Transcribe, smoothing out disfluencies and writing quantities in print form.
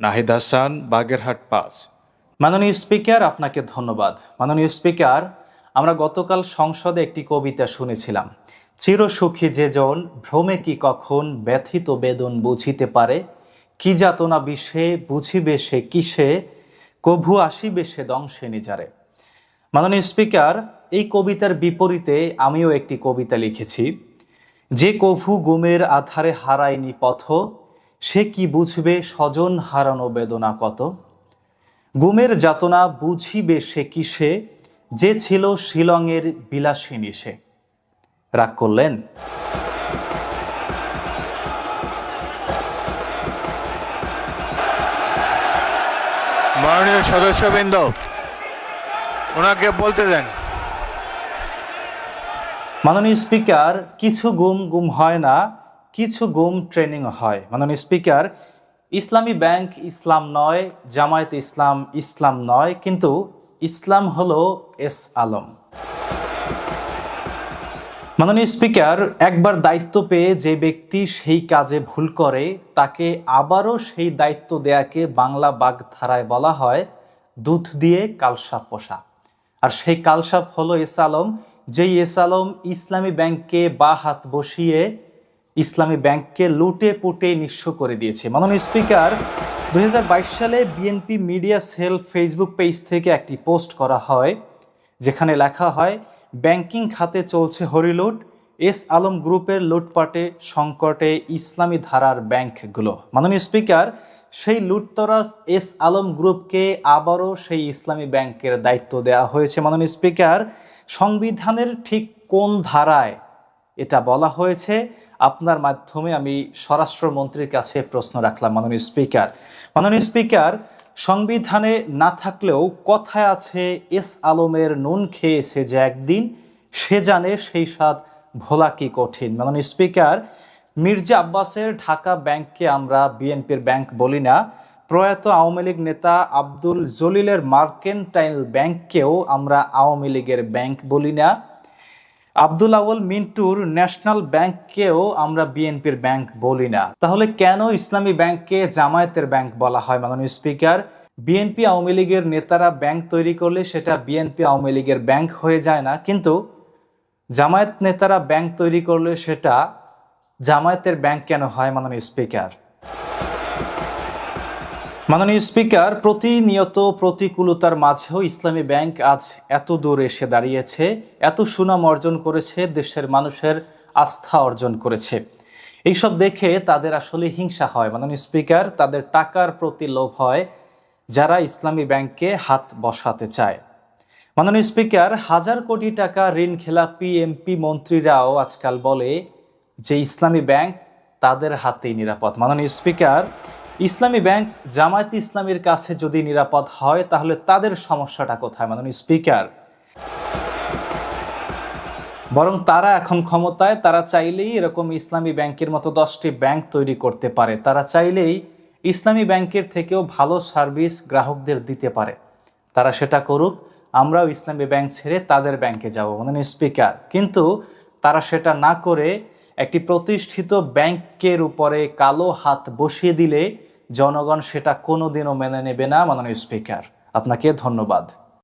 নাহিদ হাসান, বাগেরহাট ৫। মাননীয় স্পিকার, আপনাকে ধন্যবাদ। মাননীয় স্পিকার, আমরা গতকাল সংসদে একটি কবিতা শুনেছিলাম। চিরসুখী যে জন ভ্রমে কি কখন ব্যথিত বেদন বুঝিতে পারে, কি যাতনা বিষে বুঝিবে সে কিসে, কভু আসিবে সে দংশে নিজারে। মাননীয় স্পিকার, এই কবিতার বিপরীতে আমিও একটি কবিতা লিখেছি। যে কভু গুমের আধারে হারায়নি পথ, সে কি বুঝবে স্বজন হারানো বেদনা কত। গুমের যাতনা বুঝিবে সে কিসে, যে ছিল শিলংয়ের বিলাসিনী সে। রাগ করলেন? মাননীয় সদস্যবৃন্দ, ওনাকে বলতে দেন। মাননীয় স্পিকার, কিছু গুম গুম হয় না, কিছু গুম ট্রেনিং হয়। মাননীয় স্পিকার, ইসলামী ব্যাংক ইসলাম নয়, জামায়াত ইসলাম ইসলাম নয়, কিন্তু ইসলাম হলো এস আলম। মাননীয় স্পিকার, একবার দায়িত্ব পেয়ে যে ব্যক্তি সেই কাজে ভুল করে তাকে আবারও সেই দায়িত্ব দেয়াকে বাংলা বাগধারায় বলা হয় দুধ দিয়ে কালসাপ পোষা। আর সেই কালসাপ হলো এস আলম, যেই এস আলম ইসলামী ব্যাংককে বা হাত বসিয়ে ইসলামী ব্যাংককে লুটে পুটে নিঃস্ব করে দিয়েছে। মাননীয় স্পিকার, 2022 সালে BNP media cell Facebook page থেকে একটি পোস্ট করা হয়, যেখানে লেখা হয় ব্যাংকিং খাতে চলছে হরিলুট, এস আলম গ্রুপের লুটপাটে সংকটে ইসলামী ধারার ব্যাংকগুলো। মাননীয় স্পিকার, সেই লুটতরাজ এস আলম গ্রুপকে আবারও সেই ইসলামী ব্যাংকের দায়িত্ব দেওয়া হয়েছে। মাননীয় স্পিকার, সংবিধানের ঠিক কোন ধারায় এটা বলা হয়েছে? আপনার মাধ্যমে আমি স্বরাষ্ট্রমন্ত্রীর কাছে প্রশ্ন রাখলাম। মাননীয় স্পিকার, সংবিধানে না থাকলেও কথায় আছে এস আলমের নুন খেয়েছে যে একদিন, সে জানে সেই স্বাদ ভোলা কি কঠিন। মাননীয় স্পিকার, মির্জা আব্বাসের ঢাকা ব্যাংককে আমরা বিএনপির ব্যাংক বলি না, প্রয়াত আওয়ামী লীগ নেতা আব্দুল জলিলের মার্কেন্টাইল ব্যাংককেও আমরা আওয়ামী লীগের ব্যাংক বলি না, আব্দুল আউয়াল মিন্টুর ন্যাশনাল ব্যাংককেও আমরা বিএনপির ব্যাংক বলি না। তাহলে কেন ইসলামী ব্যাংককে জামায়াতের ব্যাংক বলা হয়? মাননীয় স্পিকার, বিএনপি আওয়ামী লীগের নেতারা ব্যাংক তৈরি করলে সেটা বিএনপি আওয়ামী লীগের ব্যাংক হয়ে যায় না, কিন্তু জামায়াত নেতারা ব্যাংক তৈরি করলে সেটা জামায়াতের ব্যাংক কেন হয়? মাননীয় স্পিকার, প্রতিনিয়ত প্রতিকূলতার মাঝেও ইসলামী ব্যাংক আজ এত দূর এসে দাঁড়িয়েছে, এত সুনাম অর্জন করেছে, দেশের মানুষের আস্থা অর্জন করেছে। এইসব দেখে তাদের আসলে হিংসা হয়। মাননীয় স্পিকার, তাদের টাকার প্রতি লোভ হয় যারা ইসলামী ব্যাংকে হাত বসাতে চায়। মাননীয় স্পিকার, হাজার কোটি টাকা ঋণ খেলাপি এমপি মন্ত্রীরাও আজকাল বলে যে ইসলামী ব্যাংক তাদের হাতেই নিরাপদ। মাননীয় স্পিকার, ইসলামী ব্যাংক জামায়াত ইসলামীর কাছে যদি নিরাপদ হয় তাহলে তাদের সমস্যাটা কোথায়? মাননীয় স্পিকার, বরং তারা এখন ক্ষমতায়, তারা চাইলেই এরকম ইসলামী ব্যাংকের মতো 10টি ব্যাংক তৈরি করতে পারে, তারা চাইলেই ইসলামী ব্যাংকের থেকেও ভালো সার্ভিস গ্রাহকদের দিতে পারে। তারা সেটা করুক, আমরাও ইসলামী ব্যাংক ছেড়ে তাদের ব্যাংকে যাব। মাননীয় স্পিকার, কিন্তু তারা সেটা না করে একটি প্রতিষ্ঠিত ব্যাংকের উপরে কালো হাত বসিয়ে দিলে জনগণ সেটা কোনোদিনও মেনে নেবে না। মাননীয় স্পিকার, আপনাকে ধন্যবাদ।